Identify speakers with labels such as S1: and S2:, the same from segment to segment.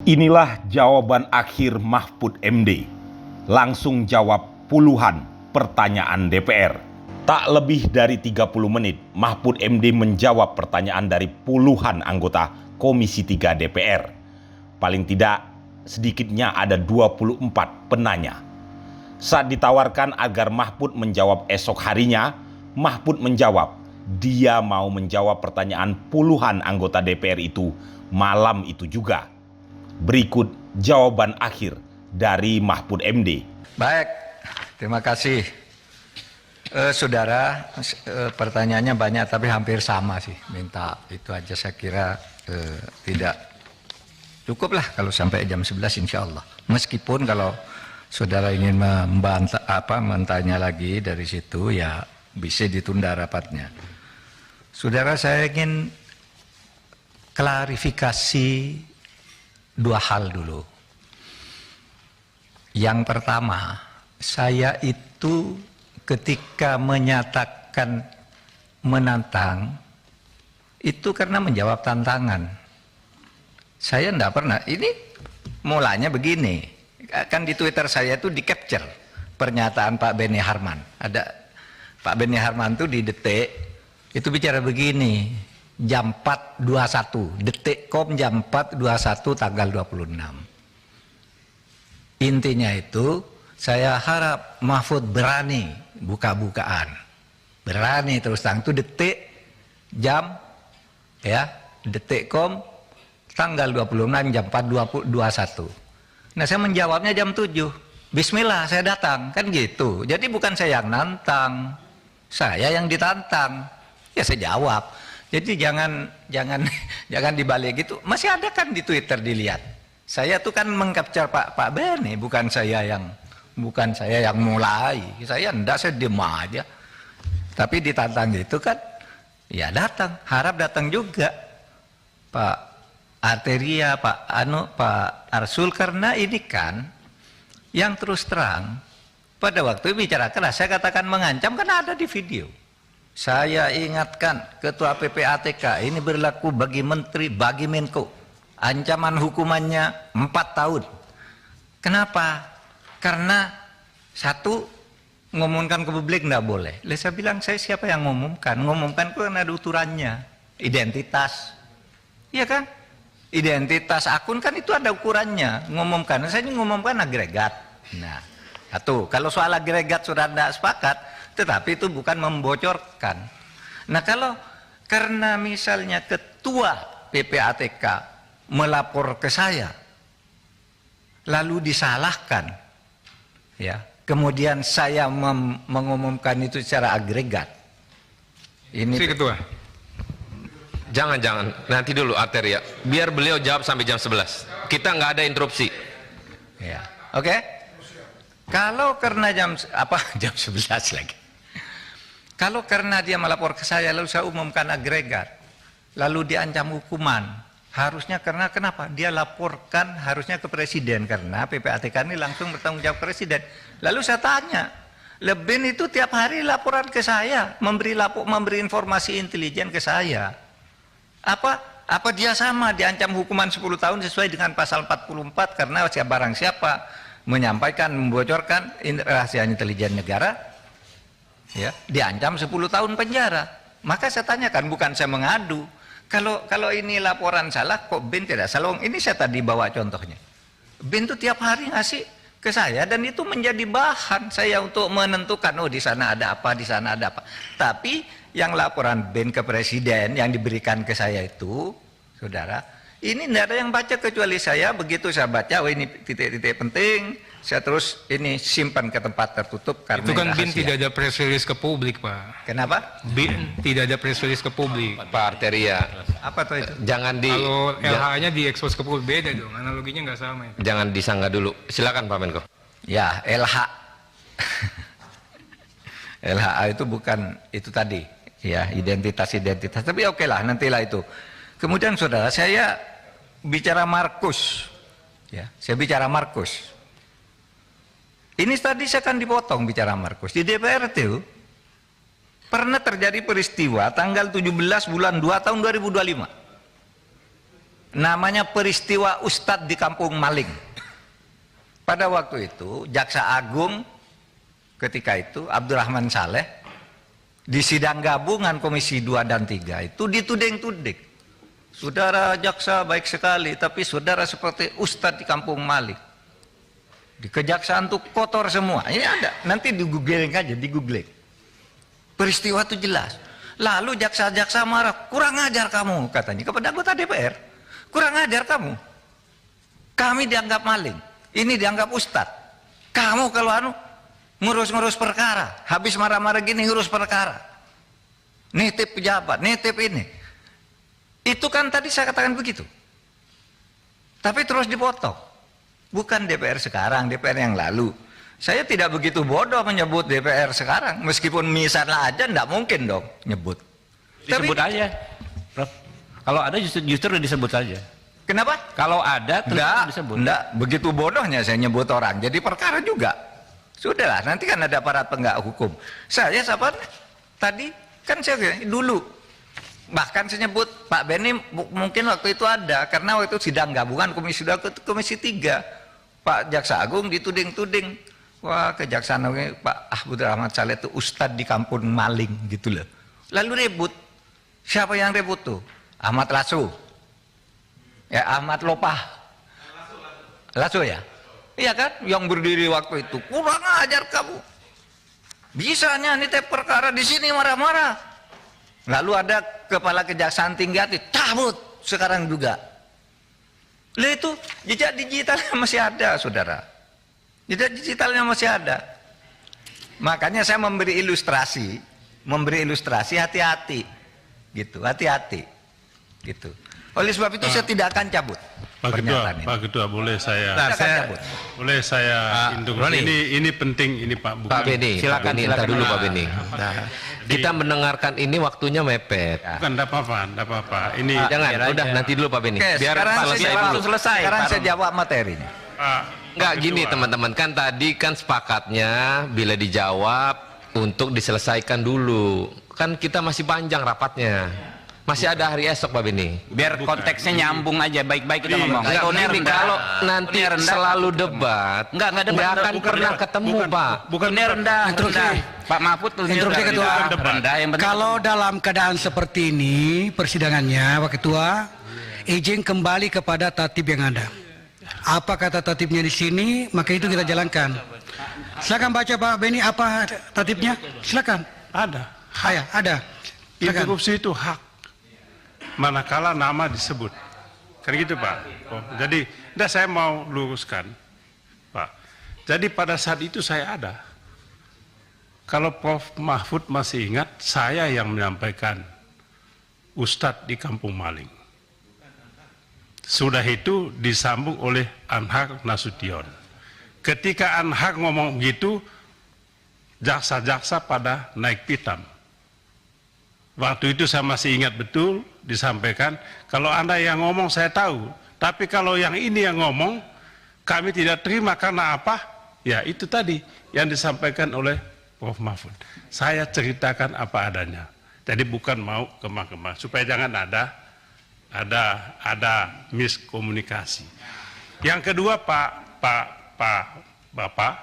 S1: Inilah jawaban akhir Mahfud MD. Langsung jawab puluhan pertanyaan DPR. Tak lebih dari 30 menit, Mahfud MD menjawab pertanyaan dari puluhan anggota Komisi 3 DPR. Paling tidak, sedikitnya ada 24 penanya. Saat ditawarkan agar Mahfud menjawab esok harinya, Mahfud menjawab dia mau menjawab pertanyaan puluhan anggota DPR itu malam itu juga. Berikut jawaban akhir dari Mahfud MD.
S2: Baik, terima kasih. Saudara, pertanyaannya banyak tapi hampir sama sih. Minta itu aja saya kira tidak cukup lah kalau sampai jam 11 insya Allah. Meskipun kalau saudara ingin mentanya lagi dari situ ya bisa ditunda rapatnya. Saudara, saya ingin klarifikasi dua hal dulu. Yang pertama, saya itu ketika menyatakan menantang, itu karena menjawab tantangan. Saya enggak pernah, ini mulanya begini, kan di Twitter saya itu di-capture pernyataan Pak Beni Harman. Ada Pak Beni Harman itu di Detik, itu bicara begini, jam 4.21, Detik.com jam 4.21 tanggal 26. Intinya itu, saya harap Mahfud berani buka-bukaan. Berani terus terang, itu Detik, jam, ya, Detik.com tanggal 26 jam 4.21. Nah, saya menjawabnya jam 7. Bismillah, saya datang, kan gitu. Jadi bukan saya yang nantang, saya yang ditantang. Ya saya jawab. Jadi jangan dibalik gitu. Masih ada kan di Twitter dilihat. Saya tuh kan mengcapture Pak Beni, bukan saya yang mulai. Saya enggak, saya diam aja. Tapi ditantang gitu kan, ya datang. Harap datang juga Pak Arteria, Pak Arsul, karena ini kan yang terus terang pada waktu bicara keras saya katakan mengancam, kan ada di video. Saya ingatkan Ketua PPATK ini berlaku bagi Menteri, bagi Menko. Ancaman hukumannya 4 tahun. Kenapa? Karena satu, ngumumkan ke publik nggak boleh. Lalu saya bilang, saya siapa yang ngumumkan? Ngumumkan itu kan ada ukurannya. Identitas. Iya kan? Identitas akun kan itu ada ukurannya. Ngumumkan. Saya ngumumkan agregat. Nah, satu. Kalau soal agregat sudah tidak sepakat, tetapi itu bukan membocorkan. Nah, kalau karena misalnya ketua PPATK melapor ke saya, lalu disalahkan, ya, kemudian saya mengumumkan itu secara agregat. Ini
S3: si ketua, jangan nanti dulu Arteria, biar beliau jawab sampai jam 11. Kita nggak ada interupsi.
S2: Ya, oke. Kalau karena jam 11 lagi. Kalau karena dia melapor ke saya lalu saya umumkan agregat, lalu diancam hukuman, harusnya karena kenapa? Dia laporkan harusnya ke presiden, karena PPATK ini langsung bertanggung jawab presiden. Lalu saya tanya, Leben itu tiap hari laporan ke saya, memberi informasi intelijen ke saya. Apa dia sama diancam hukuman 10 tahun sesuai dengan pasal 44 karena barang siapa menyampaikan, membocorkan rahasia intelijen negara, ya, diancam 10 tahun penjara. Maka saya tanyakan, bukan saya mengadu. Kalau ini laporan salah, kok Ben tidak salah? Ini saya tadi bawa contohnya. Ben itu tiap hari ngasih ke saya dan itu menjadi bahan saya untuk menentukan, oh di sana ada apa, di sana ada apa. Tapi yang laporan Ben ke presiden yang diberikan ke saya itu, saudara, ini tidak ada yang baca kecuali saya. Begitu saya baca, oh ini titik-titik penting, saya terus ini simpan ke tempat tertutup karena
S3: itu kan BIN
S2: rahasia.
S3: tidak ada press release ke publik, Pak.
S2: Kenapa?
S3: BIN tidak ada press release ke publik.
S4: Pak Arteria,
S2: Apa tuh itu?
S3: Kalau LH-nya diekspos ke publik, beda dong, analoginya nggak sama itu.
S4: jangan disangka dulu. Silakan Pak Menko.
S2: Ya, LH. LHA itu bukan itu tadi, ya, identitas. Tapi oke lah, nantilah itu. Kemudian saudara, saya bicara Markus. Ya, saya bicara Markus. Ini tadi saya akan dipotong bicara Markus. Di DPR itu pernah terjadi peristiwa tanggal 17 bulan 2 tahun 2025. namanya peristiwa Ustadz di Kampung Maling. Pada waktu itu Jaksa Agung ketika itu Abdurrahman Saleh di sidang gabungan Komisi 2 dan 3 itu dituding-tuding. Saudara jaksa baik sekali, tapi saudara seperti Ustadz di Kampung Maling. Di kejaksaan tuh kotor semua. Ini ada, nanti di googling aja, di googling. Peristiwa itu jelas. Lalu jaksa-jaksa marah, kurang ajar kamu katanya kepada anggota DPR. Kurang ajar kamu. Kami dianggap maling, ini dianggap Ustadz. Kamu kalau ngurus-ngurus perkara, habis marah-marah gini ngurus perkara. Nitip pejabat, nitip ini. Itu kan tadi saya katakan begitu. Tapi terus dipotong. Bukan DPR sekarang, DPR yang lalu. Saya tidak begitu bodoh menyebut DPR sekarang. Meskipun misalnya aja enggak mungkin dong nyebut.
S5: Disebut aja, Prof. Kalau ada justru disebut saja.
S2: Kenapa?
S5: Kalau ada terus disebut.
S2: Enggak, begitu bodohnya saya nyebut orang. Jadi perkara juga. Sudahlah, nanti kan ada aparat penegak hukum. Saya siapa? Tadi kan saya dulu. Bahkan saya nyebut Pak Beni mungkin waktu itu ada. Karena waktu itu sidang gabungan Komisi 2 ke Komisi 3. Pak Jaksa Agung dituding-tuding. Wah, kejaksaan Pak Abdurrahman Saleh itu Ustadz di Kampung Maling gitu loh. Lalu ribut. Siapa yang ribut tuh? Ahmad Lasso. Ya, Ahmad Lopah. Lasso ya? Iya kan? Yang berdiri waktu itu. Kurang ajar kamu. Bisanya nitip perkara di sini marah-marah. Lalu ada kepala kejaksaan tinggi hati, cabut sekarang juga. Lihat itu jejak digitalnya masih ada, saudara. Jejak digitalnya masih ada. Makanya saya memberi ilustrasi hati-hati, gitu, hati-hati, gitu. Oleh sebab itu saya tidak akan cabut.
S6: Pak Ketua, boleh saya ini penting ini Pak.
S3: Pak Beni,
S5: Silakan
S3: dulu Pak Beni. Kita mendengarkan ini waktunya mepet.
S6: Bukan, enggak apa-apa. Ini
S3: Jangan, udah nanti dulu Pak Beni.
S2: Oke,
S3: Biar
S2: sekarang
S3: selesai dulu.
S2: Sekarang saya jawab materinya.
S3: Enggak gini teman-teman, kan tadi kan sepakatnya bila dijawab untuk diselesaikan dulu. Kan kita masih panjang rapatnya. Masih ada hari esok Pak Beni.
S5: Biar konteksnya nyambung aja, baik-baik kita ngomong.
S3: Kalau nanti selalu debat, nggak akan pernah ketemu Pak.
S6: Bukan
S5: rendah. Pak Mahfud
S7: Interupsi Ketua.
S5: rendah yang penting.
S7: Kalau dalam keadaan seperti ini persidangannya, Pak Ketua, izin kembali kepada tatib yang ada. Apa kata tatibnya di sini, maka itu kita jalankan. Silakan baca Pak Beni apa tatibnya. Silakan.
S6: ada.
S7: Ada. Silakan.
S6: Interupsi itu hak. Manakala nama disebut. Kan gitu Pak. Jadi, saya mau luruskan Pak. Jadi pada saat itu saya ada. Kalau Prof Mahfud masih ingat, saya yang menyampaikan Ustadz di Kampung Maling. Sudah itu disambung oleh Anhar Nasution. Ketika Anhar ngomong gitu, jaksa-jaksa pada naik pitam. Waktu itu saya masih ingat betul disampaikan, kalau Anda yang ngomong saya tahu, tapi kalau yang ini yang ngomong, kami tidak terima karena apa? Ya itu tadi yang disampaikan oleh Prof Mahfud. Saya ceritakan apa adanya. Jadi bukan mau kemah-kemah, supaya jangan ada miskomunikasi. Yang kedua Bapak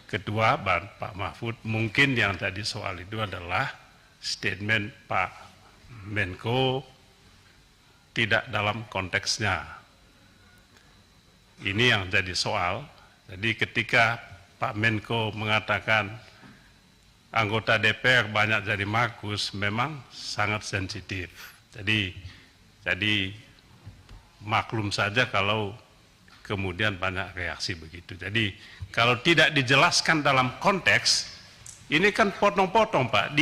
S6: Ketua Pak Mahfud, mungkin yang tadi soal itu adalah statement Pak Menko tidak dalam konteksnya. Ini yang jadi soal. Jadi ketika Pak Menko mengatakan anggota DPR banyak jadi Markus, memang sangat sensitif. Jadi maklum saja kalau kemudian banyak reaksi begitu. Jadi kalau tidak dijelaskan dalam konteks, ini kan potong-potong Pak.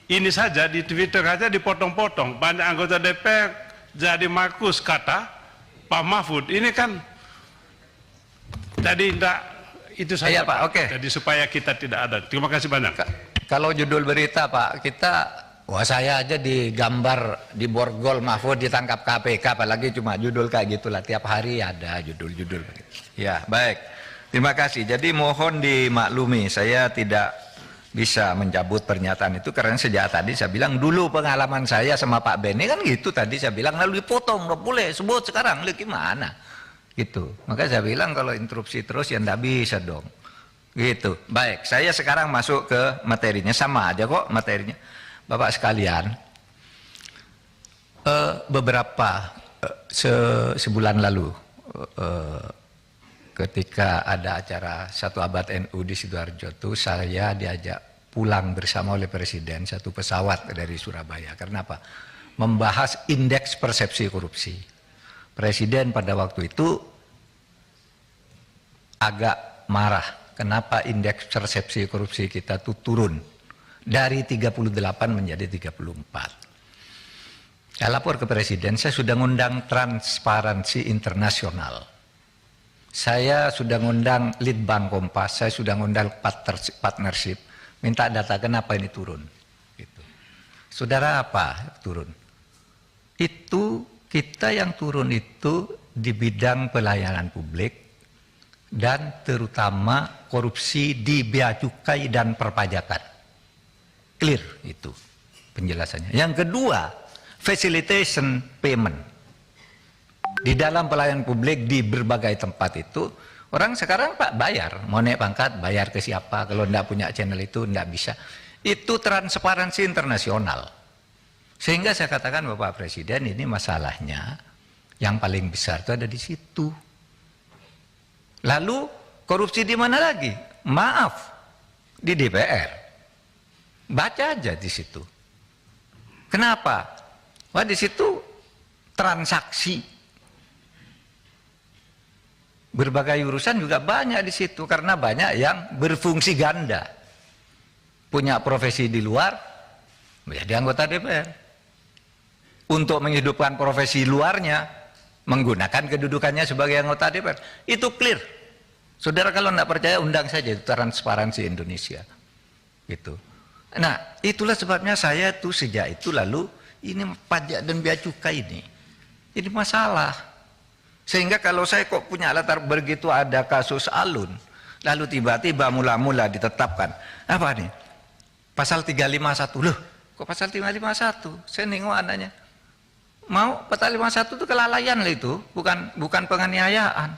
S6: Ini saja di Twitter aja dipotong-potong. Banyak anggota DPR jadi Markus kata Pak Mahfud. Ini kan tadi enggak itu saja
S2: Pak. Oke.
S6: Jadi supaya kita tidak ada. Terima kasih banyak.
S2: Kalau judul berita Pak, saya aja digambar di borgol Mahfud ditangkap KPK, apalagi cuma judul kayak gitulah. Tiap hari ada judul-judul. Ya, baik. Terima kasih. Jadi mohon dimaklumi, saya tidak bisa mencabut pernyataan itu karena sejak tadi saya bilang dulu pengalaman saya sama Pak Beni kan gitu tadi saya bilang lalu dipotong nggak boleh sebut sekarang lu gimana gitu. Maka saya bilang kalau interupsi terus ya nggak bisa dong gitu. Baik, saya sekarang masuk ke materinya, sama aja kok materinya Bapak sekalian. Beberapa sebulan lalu ketika ada acara 1 Abad NU di Sidoarjo itu saya diajak pulang bersama oleh Presiden satu pesawat dari Surabaya. Karena apa? Membahas indeks persepsi korupsi. Presiden pada waktu itu agak marah. Kenapa indeks persepsi korupsi kita itu turun dari 38 menjadi 34. Saya lapor ke Presiden, saya sudah ngundang Transparansi Internasional. Saya sudah ngundang Litbang Kompas, saya sudah ngundang partnership, minta data kenapa ini turun. Gitu. Saudara apa turun? Itu kita yang turun itu di bidang pelayanan publik dan terutama korupsi di bea cukai dan perpajakan. Clear itu penjelasannya. Yang kedua, facilitation payment. Di dalam pelayanan publik di berbagai tempat itu, orang sekarang Pak bayar, mau naik pangkat bayar ke siapa, kalau tidak punya channel itu tidak bisa. Itu transparansi internasional. Sehingga saya katakan Bapak Presiden ini masalahnya yang paling besar itu ada di situ. Lalu korupsi di mana lagi? Maaf, di DPR. Baca aja di situ. Kenapa? Wah di situ transaksi. Berbagai urusan juga banyak di situ karena banyak yang berfungsi ganda. Punya profesi di luar, menjadi anggota DPR. Untuk menghidupkan profesi luarnya, menggunakan kedudukannya sebagai anggota DPR. Itu clear. Saudara kalau tidak percaya undang saja itu Transparansi Indonesia. Gitu. Nah, itulah sebabnya saya tuh sejak itu lalu ini pajak dan bea cukai ini masalah. Sehingga kalau saya kok punya latar begitu ada kasus Alun, lalu tiba-tiba mula-mula ditetapkan. Apa nih? Pasal 351. Loh, kok pasal 351? Saya nengok anaknya. Mau pasal 51 itu kelalaian lah itu, bukan penganiayaan.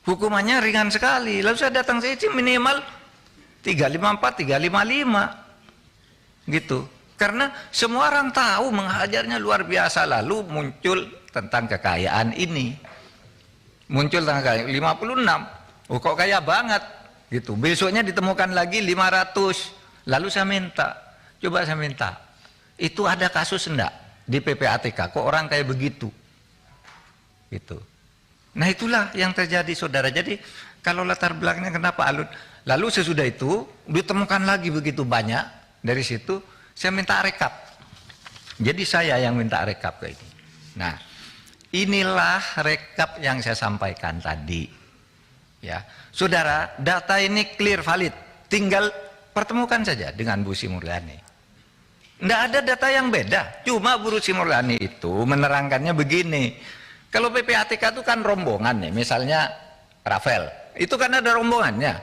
S2: Hukumannya ringan sekali. Lalu saya datang saya minimal 354, 355. Gitu. Karena semua orang tahu menghajarnya luar biasa. Lalu muncul tentang kekayaan ini. Muncul tentang kekayaan 56. Oh kok kaya banget gitu. Besoknya ditemukan lagi 500. Lalu saya minta, coba saya minta. Itu ada kasus enggak di PPATK kok orang kayak begitu? Gitu. Nah itulah yang terjadi saudara. Jadi kalau latar belakangnya kenapa Alun? Lalu sesudah itu ditemukan lagi begitu banyak. Dari situ saya minta rekap. Jadi saya yang minta rekap ke ini. Nah, inilah rekap yang saya sampaikan tadi. Ya, saudara, data ini clear valid. Tinggal pertemukan saja dengan Bu Sri Mulyani. Tidak ada data yang beda. Cuma Bu Sri Mulyani itu menerangkannya begini. Kalau PPATK itu kan rombongan nih, misalnya Rafael, itu kan ada rombongannya.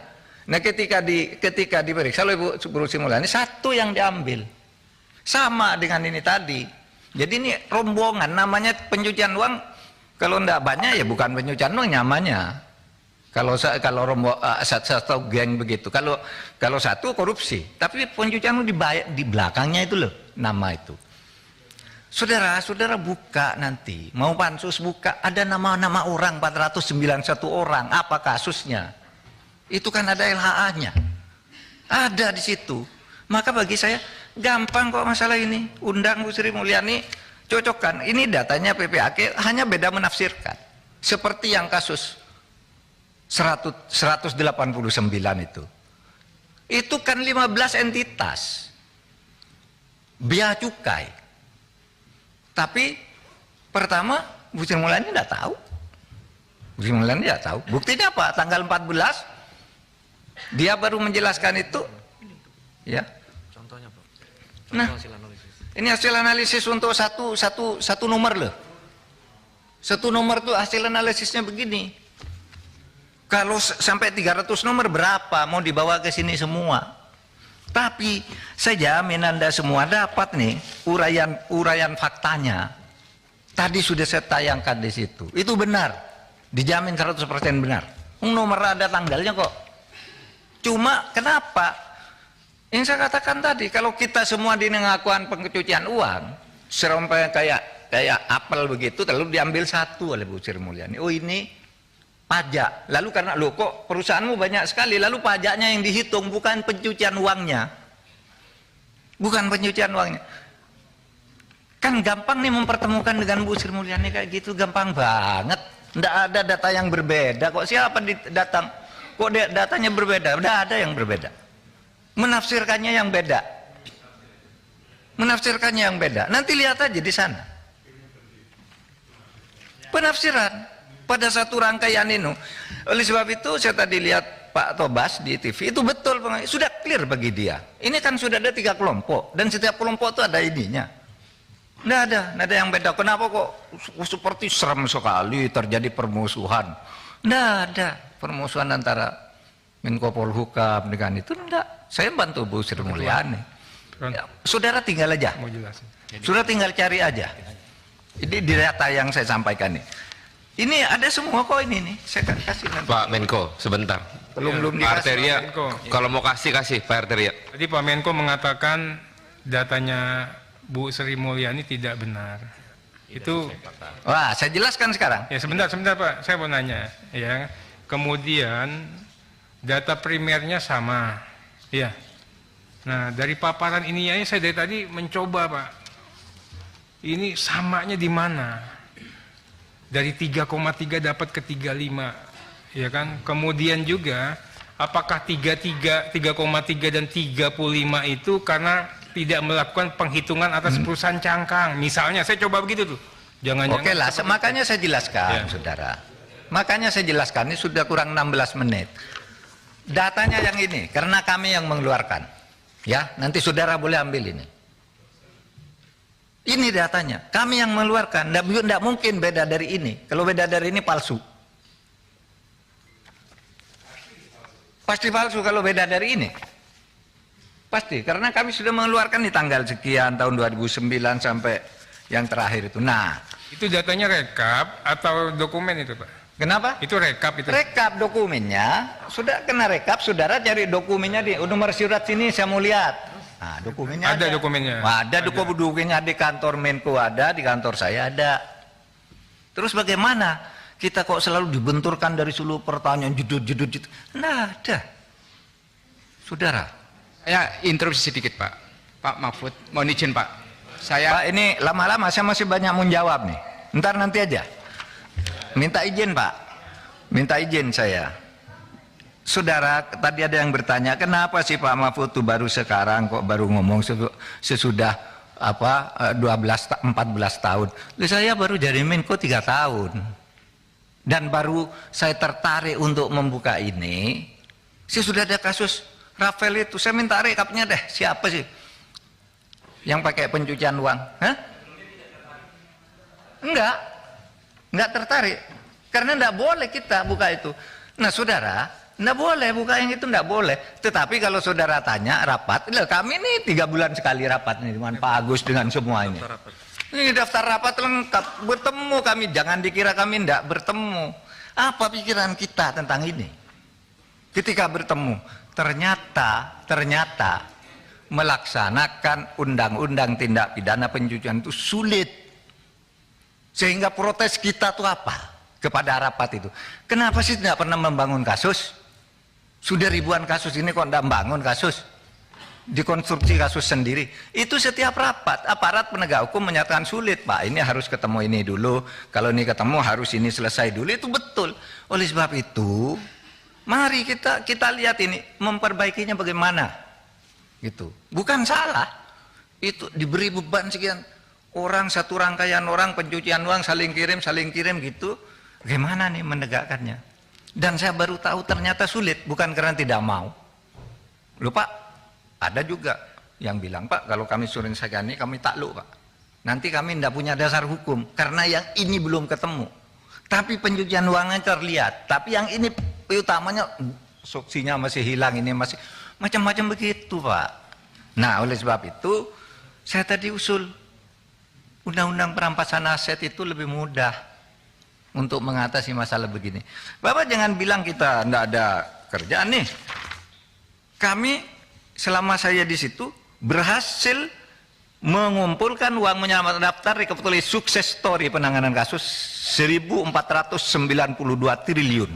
S2: Nah, ketika diperiksa oleh Bu Sri Mulyani, satu yang diambil. Sama dengan ini tadi. Jadi ini rombongan, namanya pencucian uang. Kalau enggak banyak ya bukan pencucian uang namanya. Kalau satu geng begitu. Kalau satu korupsi, tapi pencucian uang di belakangnya itu loh nama itu. Saudara buka nanti, mau pansus buka, ada nama-nama orang 491 orang. Apa kasusnya? Itu kan ada LHA-nya. Ada di situ. Maka bagi saya gampang kok masalah ini. Undang Bu Sri Mulyani, cocokkan. Ini datanya PPAK, hanya beda menafsirkan. Seperti yang kasus 189 itu. Itu kan 15 entitas. Bea cukai. Tapi pertama Bu Sri Mulyani tidak tahu. Bu Sri Mulyani tidak tahu. Buktinya apa? Tanggal 14 dia baru menjelaskan itu. Ya.
S3: Contohnya, Pak.
S2: Nah, ini hasil analisis untuk satu nomor loh. Satu nomor tuh hasil analisisnya begini. Kalau sampai 300 nomor berapa mau dibawa ke sini semua? Tapi saya jamin Anda semua dapat nih uraian faktanya. Tadi sudah saya tayangkan di situ. Itu benar. Dijamin 100% benar. Nomor ada tanggalnya kok. Cuma kenapa? Yang saya katakan tadi, kalau kita semua dinengakuan pencucian uang, serompai kayak apel begitu, lalu diambil satu oleh Bu Sri Mulyani. Oh ini pajak, lalu karena lo kok perusahaanmu banyak sekali, lalu pajaknya yang dihitung, bukan pencucian uangnya, bukan pencucian uangnya. Kan gampang nih mempertemukan dengan Bu Sri Mulyani kayak gitu, gampang banget. Nggak ada data yang berbeda kok. Siapa datang kok datanya berbeda? Udah ada yang berbeda, menafsirkannya yang beda, menafsirkannya yang beda. Nanti lihat aja di sana penafsiran pada satu rangkaian ini. Oleh sebab itu saya tadi lihat Pak Tobas di TV, itu betul, sudah clear bagi dia. Ini kan sudah ada 3 kelompok, dan setiap kelompok itu ada ininya. Nggak ada yang beda. Kenapa kok seperti serem sekali terjadi permusuhan? Nggak ada permusuhan antara Menko Polhukam dengan itu, enggak. Saya bantu Bu Sri Mulyani. Ya, saudara tinggal aja. Sudah tinggal cari aja. Ini di data yang saya sampaikan nih. Ini ada semua kok ini nih. Saya kasih nanti.
S3: Pak Menko, sebentar.
S2: Belum
S3: Pak
S2: dikasih.
S3: Arteria, kalau mau kasih Pak Arteria.
S8: Tadi Pak Menko mengatakan datanya Bu Sri Mulyani tidak benar. Itu
S2: Wah, saya jelaskan sekarang.
S8: ya sebentar Pak, saya mau nanya ya. Kemudian data primernya sama. Ya. Nah, dari paparan ini ya saya dari tadi mencoba, Pak. Ini samanya di mana? Dari 3,3 dapat ke 35, ya kan? Kemudian juga apakah 3,3 dan 35 itu karena tidak melakukan penghitungan atas perusahaan cangkang? Misalnya, saya coba begitu tuh. Jangan-jangan.
S2: Oke lah, makanya saya jelaskan,
S8: Ya.
S2: saudara. Makanya saya jelaskan, ini sudah kurang 16 menit. Datanya yang ini, karena kami yang mengeluarkan. Ya, nanti saudara boleh ambil ini. Ini datanya, kami yang mengeluarkan. Tidak mungkin beda dari ini. Kalau beda dari ini palsu. Pasti palsu kalau beda dari ini. Pasti, karena kami sudah mengeluarkan di tanggal sekian tahun 2009 sampai yang terakhir itu. Nah,
S8: Itu datanya rekap atau dokumen itu, Pak?
S2: kenapa?
S8: Itu rekap itu.
S2: Rekap dokumennya, sudah kena rekap, saudara cari dokumennya di nomor surat sini, saya mau lihat. Nah, dokumennya
S8: Ada dokumennya?
S2: Ada dokumennya di kantor Menko, ada di kantor saya ada. Terus bagaimana kita kok selalu dibenturkan dari seluruh pertanyaan judul. Nah, ada. Saudara.
S9: Saya interupsi sedikit Pak. Pak Mahfud, mohon izin Pak. Saya
S2: Pak, ini lama-lama saya masih banyak menjawab nih. Ntar nanti aja. Minta izin Pak. Minta izin saya. Saudara, tadi ada yang bertanya, kenapa sih Pak Mahfud tuh baru sekarang kok baru ngomong sesudah 14 tahun. Saya baru jadi Menko 3 tahun. Dan baru saya tertarik untuk membuka ini. Saya sudah ada kasus Rafael itu, saya minta rekapnya deh, siapa sih yang pakai pencucian uang? Hah? Enggak tertarik. Karena enggak boleh kita buka itu. Nah saudara, enggak boleh buka yang itu, enggak boleh. Tetapi kalau saudara tanya rapat, kami ini 3 bulan sekali rapat nih dengan Pak Agus dengan semua ini. Ini daftar rapat lengkap, bertemu kami, jangan dikira kami enggak bertemu. Apa pikiran kita tentang ini? Ketika bertemu, ternyata melaksanakan undang-undang tindak pidana pencucian itu sulit. Sehingga protes kita tuh apa? Kepada rapat itu. Kenapa sih tidak pernah membangun kasus? Sudah ribuan kasus ini kok tidak membangun kasus? Dikonstruksi kasus sendiri. Itu setiap rapat, aparat penegak hukum menyatakan sulit. Pak, ini harus ketemu ini dulu. Kalau ini ketemu harus ini selesai dulu. Itu betul. Oleh sebab itu, mari kita lihat ini, memperbaikinya bagaimana. Gitu. Bukan salah. Itu diberi beban sekian. Orang, satu rangkaian orang, pencucian uang, saling kirim gitu. Bagaimana nih menegakkannya? Dan saya baru tahu ternyata sulit, bukan karena tidak mau. Loh Pak, ada juga yang bilang, Pak, kalau kami suruh segani, kami takluk Pak. Nanti kami tidak punya dasar hukum, karena yang ini belum ketemu. Tapi pencucian uangnya terlihat, tapi yang ini utamanya suksinya masih hilang, ini masih macam-macam begitu Pak. Nah oleh sebab itu saya tadi usul undang-undang perampasan aset itu lebih mudah untuk mengatasi masalah begini. Bapak jangan bilang kita tidak ada kerjaan nih. Kami selama saya di situ berhasil mengumpulkan uang menyelamatkan daftar rekapitulasi sukses story penanganan kasus 1.492 triliun.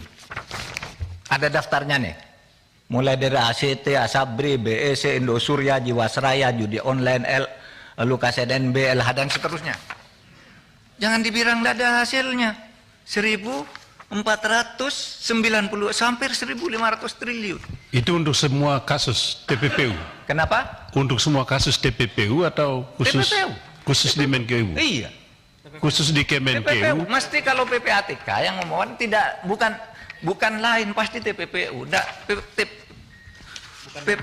S2: Ada daftarnya nih. Mulai dari ACT, Asabri, BEC, Indosurya, Jiwasraya, judi online, Lukas NB, LH dan seterusnya. Jangan dibilang tidak ada hasilnya. 1.490 hampir 1.500 triliun.
S6: Itu untuk semua kasus TPPU.
S2: Kenapa?
S6: Untuk semua kasus TPPU atau khusus
S2: TPPU.
S6: khusus di Menkeu?
S2: Iya.
S6: Khusus di Kemenkeu.
S2: TPPU. Mesti kalau PPATK yang ngomong tidak bukan lain pasti TPPU.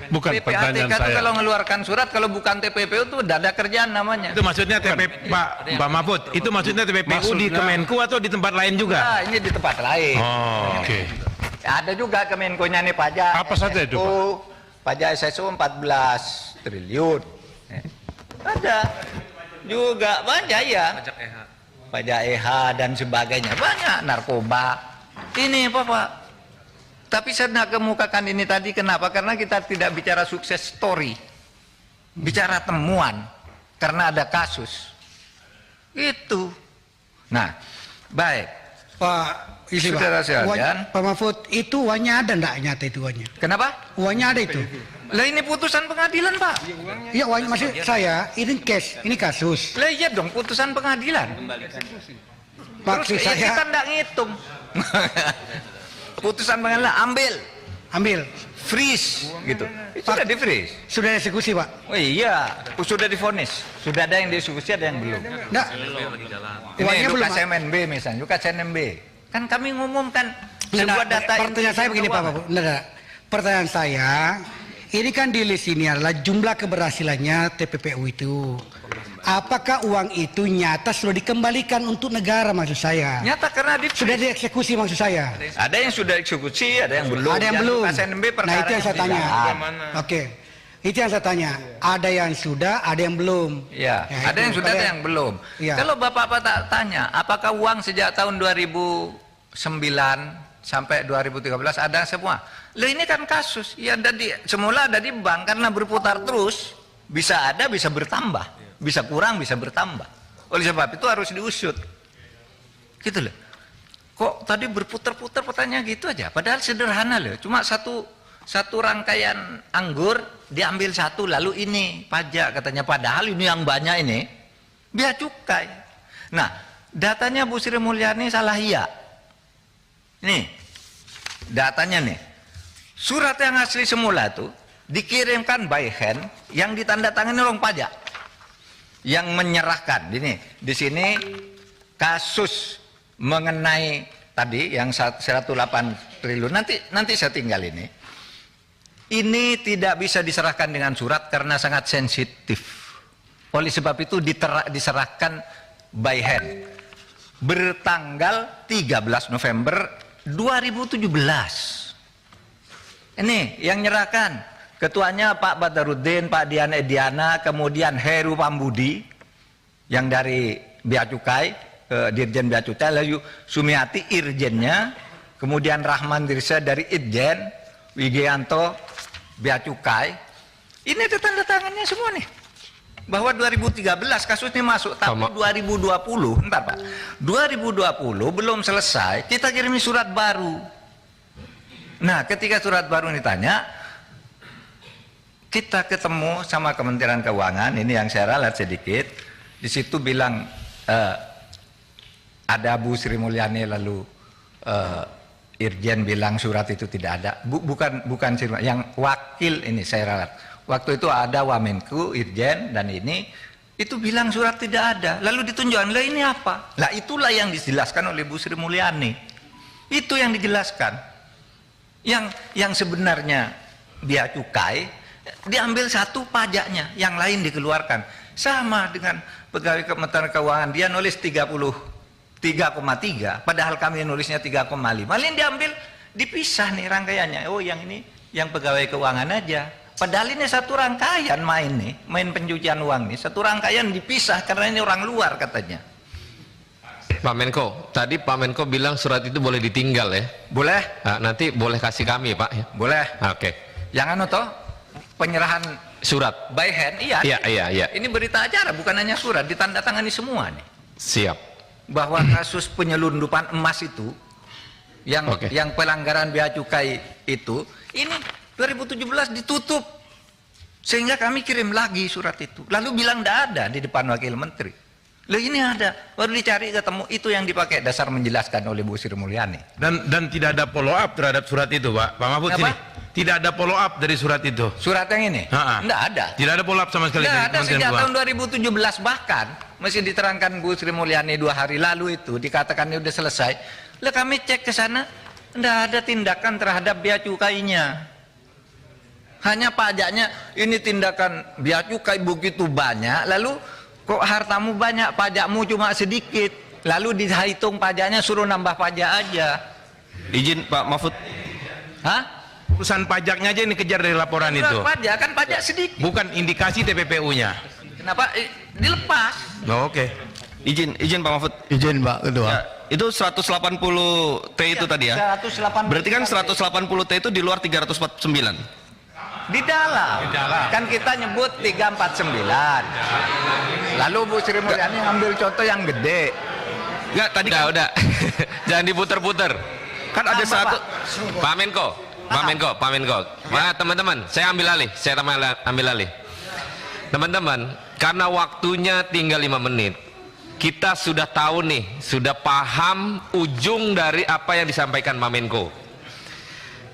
S6: Bukan
S2: PPATK
S6: pertanyaan
S2: itu
S6: saya.
S2: kalau mengeluarkan surat kalau bukan TPPU itu tidak ada kerjaan namanya.
S5: Itu maksudnya Pak Mahfud, itu maksudnya TPPU di Kemenku atau di tempat lain juga?
S2: Nah, ini di tempat lain.
S6: Oh, oke.
S2: Ada juga Kemenkonya nih pajak.
S6: Apa saja itu, Pak?
S2: Pajak SSO 14 triliun. Ada juga banyak ya. Pajak EH dan sebagainya banyak, narkoba. Ini Pak. Tapi saya nak kemukakan ini tadi kenapa? Karena kita tidak bicara sukses story, bicara temuan. Karena ada kasus. Itu. Nah, baik.
S7: Pak isi
S2: Saudara
S7: Pak.
S2: sekalian.
S7: Pak Mahfud, itu uangnya ada enggak nyata itu uangnya?
S2: Kenapa?
S7: Uangnya ada itu.
S2: Lah ini putusan pengadilan Pak.
S7: Iya uangnya maksud saya, ini cash, ini kasus.
S2: Lah iya dong putusan pengadilan.
S7: Maksud
S2: Terus
S7: saya
S2: kita tidak ngitung. Putusan pengadilan ambil,
S7: freeze.
S2: gitu. Itu sudah di freeze.
S7: Sudah eksekusi Pak?
S2: Oh iya, sudah divonis. Sudah ada yang dieksekusi, ada yang belum.
S7: Enggak.
S2: Ini
S7: Uangnya belum.
S2: Lukas MNB misalnya, Lukas NMB. Kan kami ngumumkan
S7: Nggak,
S2: sebuah data.
S7: pertanyaan saya begini Pak Mahfud. Nggak. Pertanyaan saya, ini kan di list ini adalah jumlah keberhasilannya TPPU itu. Apakah uang itu nyata sudah dikembalikan untuk negara maksud saya?
S2: Nyata karena
S7: Sudah dieksekusi maksud saya.
S2: ada yang sudah eksekusi, ada yang belum.
S7: Ada yang belum.
S2: Lukas NMB
S7: Nah itu yang saya tanya.
S2: perkara
S7: Oke. Itu yang saya tanya. Ada yang sudah, ada yang belum.
S2: Ya,
S7: Ya,
S2: ada
S7: itu.
S2: yang sudah, ada yang belum.
S7: Ya.
S2: Kalau Bapak tanya, apakah uang sejak tahun 2009 sampai 2013 ada semua? Lah ini kan kasus. Ya semula ada di bank karena berputar terus, bisa ada, bisa bertambah, bisa kurang, bisa bertambah. Oleh sebab itu harus diusut. Gitu loh. Kok tadi berputar-putar pertanyaan gitu aja? Padahal sederhana loh. Cuma satu rangkaian anggur diambil satu lalu ini pajak katanya, padahal ini yang banyak ini bea cukai. Nah datanya Bu Sri Mulyani salah iya. Nih datanya nih, surat yang asli semula itu dikirimkan by hand yang ditandatangani orang pajak yang menyerahkan. Ini di sini kasus mengenai tadi yang 108 triliun, nanti saya tinggal ini. Ini tidak bisa diserahkan dengan surat karena sangat sensitif. Oleh sebab itu diserahkan by hand. Bertanggal 13 November 2017. Ini yang nyerahkan. Ketuanya Pak Badarudin, Pak Dian Ediana, kemudian Heru Pambudi yang dari Bea Cukai, Dirjen Bea Cukai, lalu Sumiati Irjennya, kemudian Rahman Dirsa dari Itjen, Wigianto Bea Cukai. Ini ada tanda tangannya semua nih. Bahwa 2013 kasus ini masuk, tapi 2020, entar Pak, 2020 belum selesai, kita kirimi surat baru. Nah, ketika surat baru ditanya, kita ketemu sama Kementerian Keuangan, ini yang saya ralat sedikit, di situ bilang ada Bu Sri Mulyani, lalu Irjen bilang surat itu tidak ada. Bukan Sri Mulyani, yang wakil ini saya ralat. Waktu itu ada Wamenku, Irjen dan ini itu bilang surat tidak ada. Lalu ditunjukkan, lah ini apa? Lah itulah yang dijelaskan oleh Bu Sri Mulyani. Itu yang dijelaskan. Yang sebenarnya bea cukai diambil satu pajaknya, yang lain dikeluarkan. Sama dengan pegawai Kementerian Keuangan, dia nulis 33,3, padahal kami nulisnya 3,5. Lain diambil dipisah nih rangkaiannya. Oh yang ini yang pegawai keuangan aja. Padahal ini satu rangkaian main pencucian uang nih. Satu rangkaian dipisah karena ini orang luar katanya.
S3: Pak Menko, tadi Pak Menko bilang surat itu boleh ditinggal ya?
S2: Boleh?
S3: Nah, nanti boleh kasih kami Pak ya?
S2: Boleh.
S3: Oke.
S2: Yang anu toh penyerahan
S3: Surat.
S2: by hand, iya.
S3: Iya.
S2: Ini berita acara bukan hanya surat, ditandatangani semua nih.
S3: Siap.
S2: Bahwa kasus penyelundupan emas itu yang pelanggaran bea cukai itu ini 2017 ditutup. Sehingga kami kirim lagi surat itu. Lalu bilang tidak ada di depan wakil menteri. Loh ini ada, baru dicari ketemu, itu yang dipakai dasar menjelaskan oleh Bu Sri Mulyani.
S10: Dan tidak ada follow up terhadap surat itu, Pak Mahfud sini. Tidak ada follow up dari surat itu.
S2: Surat yang ini? Tidak ada.
S10: Tidak ada follow up sama sekali.
S2: Tidak ada sejak tahun 2017 bahkan masih diterangkan Bu Sri Mulyani 2 hari lalu itu dikatakan sudah selesai. Lah kami cek ke sana, tidak ada tindakan terhadap bea cukainya. Hanya pajaknya, ini tindakan bea cukai begitu banyak, lalu kok hartamu banyak, pajakmu cuma sedikit, lalu dihitung pajaknya suruh nambah pajak aja.
S10: Izin Pak Mahfud.
S2: Hah?
S10: Urusan pajaknya aja ini kejar dari laporan itu.
S2: Pajak kan pajak sedikit.
S10: Bukan indikasi TPPU-nya.
S2: Kenapa? Dilepas.
S10: Oh, oke.
S11: Izin Pak Mahfud.
S9: Izin Pak Ketua.
S11: Ya, itu 180T itu tadi ya.
S2: 180.
S11: Berarti kan 180T itu di luar 349.
S2: Di dalam. Kan kita nyebut 349. Lalu Bu Sri Mulyani ngambil contoh yang gede.
S11: Enggak, tadi
S3: Udah. Jangan diputer-puter.
S11: kan ada satu.
S3: Pak Menko. Nah, teman-teman, saya ambil alih. Teman-teman, karena waktunya tinggal 5 menit. Kita sudah tahu nih, sudah paham ujung dari apa yang disampaikan Pak Menko.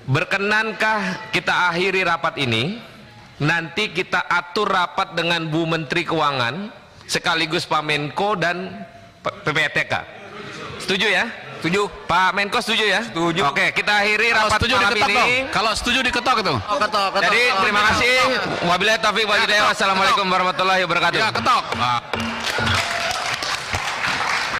S3: Berkenankah kita akhiri rapat ini? Nanti kita atur rapat dengan Bu Menteri Keuangan sekaligus Pak Menko dan PPATK. Setuju ya? Setuju. Pak Menko setuju ya? Setuju. Oke, kita akhiri rapat malam ini.
S9: Kalau setuju diketok itu.
S3: Jadi terima kasih. Wabillahi taufiq wal hidayah. Wassalamualaikum warahmatullahi wabarakatuh.
S9: Ya, ketok.